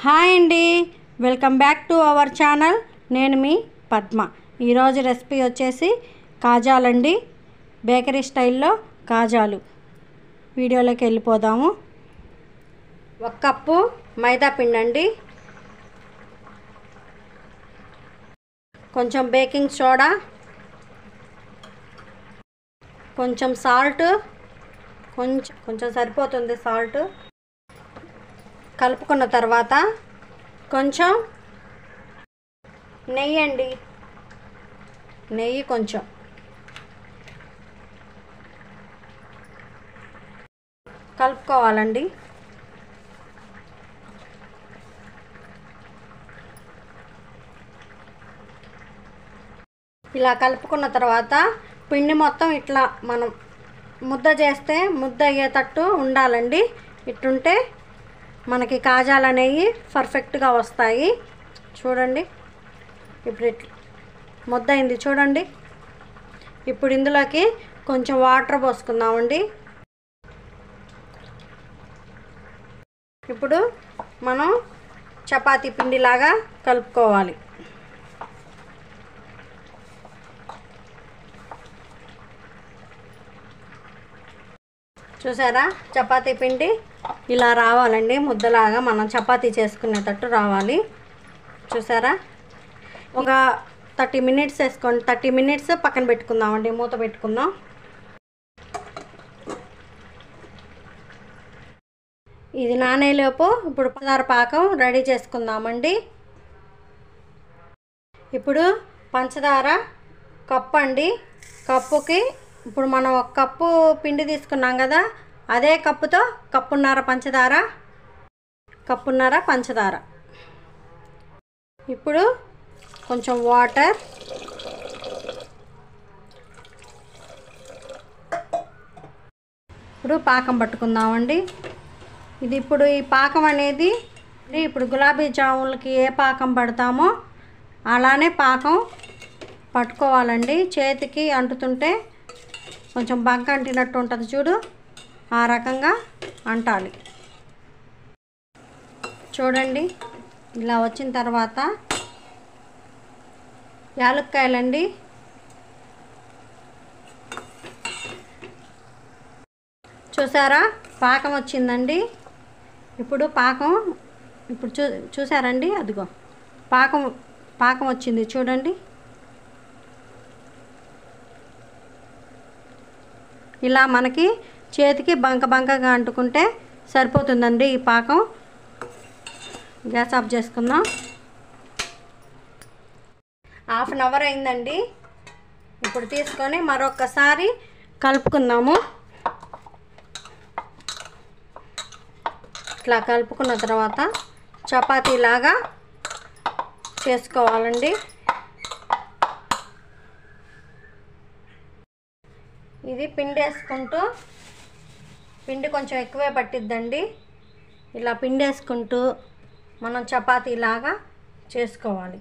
Hi అండి, welcome back to our channel. నేను మీ పద్మ. ఈరోజు రెసిపీ వచ్చేసి కాజాలండి, బేకరీ స్టైల్లో కాజాలు. వీడియోలోకి వెళ్ళిపోదాము. 1 కప్పు మైదా పిండి అండి, కొంచెం బేకింగ్ సోడా, కొంచెం సాల్ట్, కొంచెం సరిపోతుంది సాల్ట్. కలుపుకున్న తర్వాత కొంచెం నెయ్యి అండి, నెయ్యి కొంచెం కలుపుకోవాలండి. ఇలా కలుపుకున్న తర్వాత పిండి మొత్తం ఇట్లా మనం ముద్ద చేస్తే ముద్ద అయ్యేటట్టు ఉండాలండి. ఇట్టుంటే మనకి కాజాలు అనేవి పర్ఫెక్ట్గా వస్తాయి. చూడండి, ఇప్పుడు ఇట్లా ముద్ద అయింది చూడండి. ఇప్పుడు ఇందులోకి కొంచెం వాటర్ పోసుకుందామండి. ఇప్పుడు మనం చపాతీ పిండిలాగా కలుపుకోవాలి. చూసారా, చపాతీ పిండి ఇలా రావాలండి, ముద్దలాగా మనం చపాతీ చేసుకునేటట్టు రావాలి. చూసారా, ఒక 30 మినిట్స్ వేసుకోండి. 30 మినిట్స్ పక్కన పెట్టుకుందామండి, మూత పెట్టుకుందాం. ఇది నానేలోపు ఇప్పుడు పంచదార పాకం రెడీ చేసుకుందామండి. ఇప్పుడు పంచదార కప్పు అండి, కప్పుకి ఇప్పుడు మనం 1 కప్పు పిండి తీసుకున్నాం కదా, అదే కప్పుతో కప్పున్నర పంచదార. ఇప్పుడు కొంచెం వాటర్, ఇప్పుడు పాకం పట్టుకుందామండి. ఇది ఇప్పుడు ఈ పాకం అనేది ఇప్పుడు గులాబీ జాములకి ఏ పాకం పడతామో అలానే పాకం పట్టుకోవాలండి. చేతికి అంటుతుంటే కొంచెం బంక అంటినట్టు ఉంటుంది చూడు, ఆ రకంగా అంటాలి. చూడండి, ఇలా వచ్చిన తర్వాత యాలక్కాయలండి, చూసారా పాకం వచ్చిందండి. ఇప్పుడు పాకం ఇప్పుడు చూసారండి, అదిగో పాకం వచ్చింది చూడండి. ఇలా మనకి చేతికి బంకగా అంటుకుంటే సరిపోతుందండి ఈ పాకం. గ్యాస్ ఆఫ్ చేసుకుందాం. 1/2 అవర్ అయిందండి. ఇప్పుడు తీసుకొని మరొకసారి కలుపుకుందాము. ఇట్లా కలుపుకున్న తర్వాత చపాతీలాగా చేసుకోవాలండి. ఇది పిండి వేసుకుంటూ, పిండి కొంచెం ఎక్కువే పట్టిద్దండి. ఇలా పిండి వేసుకుంటూ మనం చపాతీలాగా చేసుకోవాలి.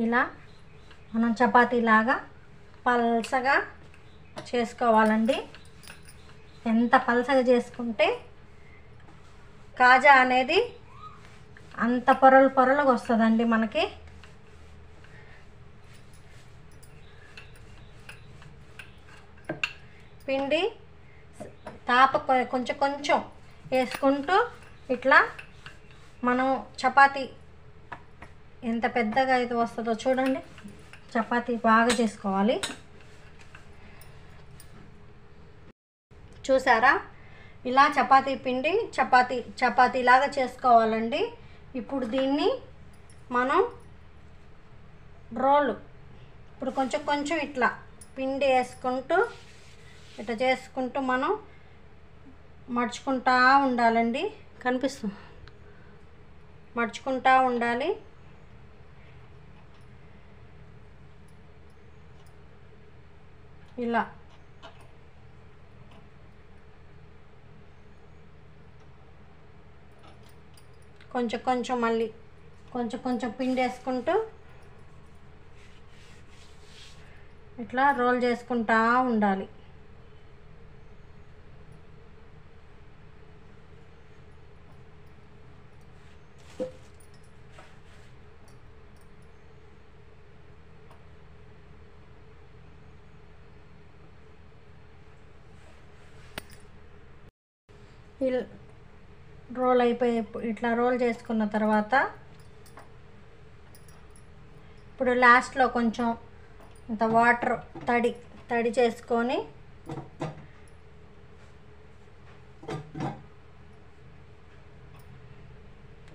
ఇలా మనం చపాతీలాగా పల్చగా చేసుకోవాలండి. ఎంత పల్చగా చేసుకుంటే కాజా అనేది అంత పొరలుగా వస్తుందండి మనకి. పిండి కొంచెం వేసుకుంటూ ఇట్లా మనం చపాతీ ఎంత పెద్దగా అయితే వస్తుందో చూడండి, చపాతీ బాగా చేసుకోవాలి. చూసారా, ఇలా చపాతీ పిండి చపాతీలాగా చేసుకోవాలండి. ఇప్పుడు దీన్ని మనం ఇప్పుడు కొంచెం ఇట్లా పిండి వేసుకుంటూ ఇట్లా చేసుకుంటూ మనం మడుచుకుంటూ ఉండాలండి. కనిపిస్తుంది, మడుచుకుంటూ ఉండాలి. ఇలా కొంచెం మళ్ళీ కొంచెం పిండి వేసుకుంటూ ఇట్లా రోల్ చేసుకుంటూ ఉండాలి. రోల్ అయిపోయి ఇట్లా రోల్ చేసుకున్న తర్వాత ఇప్పుడు లాస్ట్లో కొంచెం ఇంత వాటర్ తడి చేసుకొని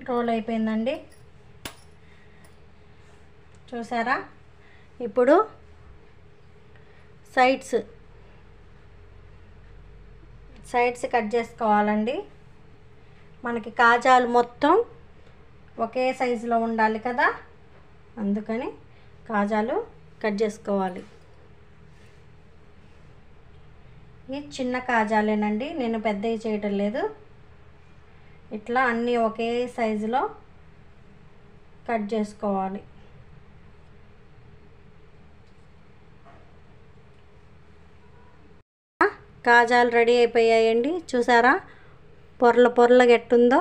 రోల్ అయిపోయిందండి. చూసారా? ఇప్పుడు సైడ్స్ కట్ చేసుకోవాలండి. మనకి కాజాలు మొత్తం ఒకే సైజులో ఉండాలి కదా, అందుకని కాజాలు కట్ చేసుకోవాలి. ఈ చిన్న కాజాలేనండి, నేను పెద్దవి చేయటం లేదు. ఇట్లా అన్నీ ఒకే సైజులో కట్ చేసుకోవాలి. కాజాలు రెడీ అయిపోయాయండి. చూసారా పొరలుగా ఎట్టుందో?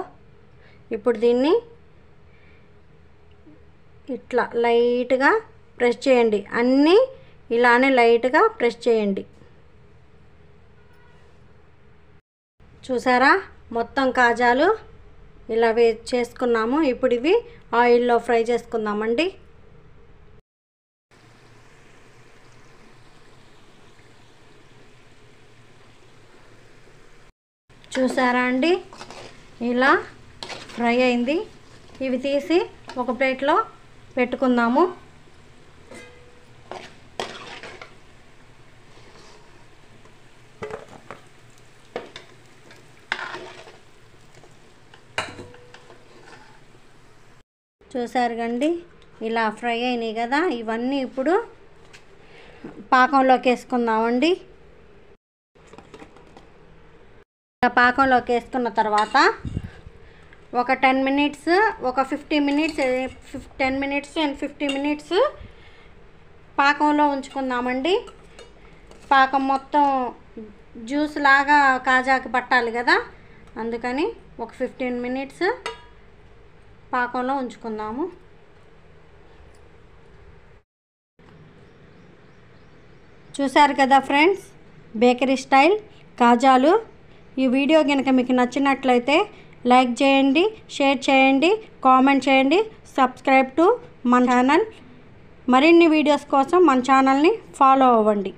ఇప్పుడు దీన్ని ఇట్లా లైట్గా ప్రెస్ చేయండి. అన్నీ ఇలానే లైట్గా ప్రెస్ చేయండి. చూసారా? మొత్తం కాజాలు ఇలా చేసుకున్నాము. ఇప్పుడు ఇవి ఆయిల్లో ఫ్రై చేసుకుందామండి. చూసారా అండి, ఇలా ఫ్రై అయింది. ఇవి తీసి ఒక ప్లేట్లో పెట్టుకుందాము. చూసారు కండి, ఇలా ఫ్రై అయినాయి కదా. ఇవన్నీ ఇప్పుడు పాకంలోకి వేసుకుందామండి. పాకంలోకి వేసుకున్న తర్వాత ఒక 10 మినిట్స్, ఒక 15 మినిట్స్, 10 మినిట్స్ అండ్ 15 మినిట్స్ పాకంలో ఉంచుకుందామండి. పాకం మొత్తం జ్యూస్ లాగా కాజాకి పట్టాలి కదా, అందుకని ఒక 15 మినిట్స్ పాకంలో ఉంచుకుందాము. చూసారు కదా ఫ్రెండ్స్, బేకరీ స్టైల్ కాజాలు. ఈ వీడియో కనుక మీకు నచ్చినట్లయితే లైక్ చేయండి, షేర్ చేయండి, కామెంట్ చేయండి, సబ్స్క్రైబ్ టు మన ఛానల్. మరిన్ని వీడియోస్ కోసం మన ఛానల్ని ఫాలో అవ్వండి.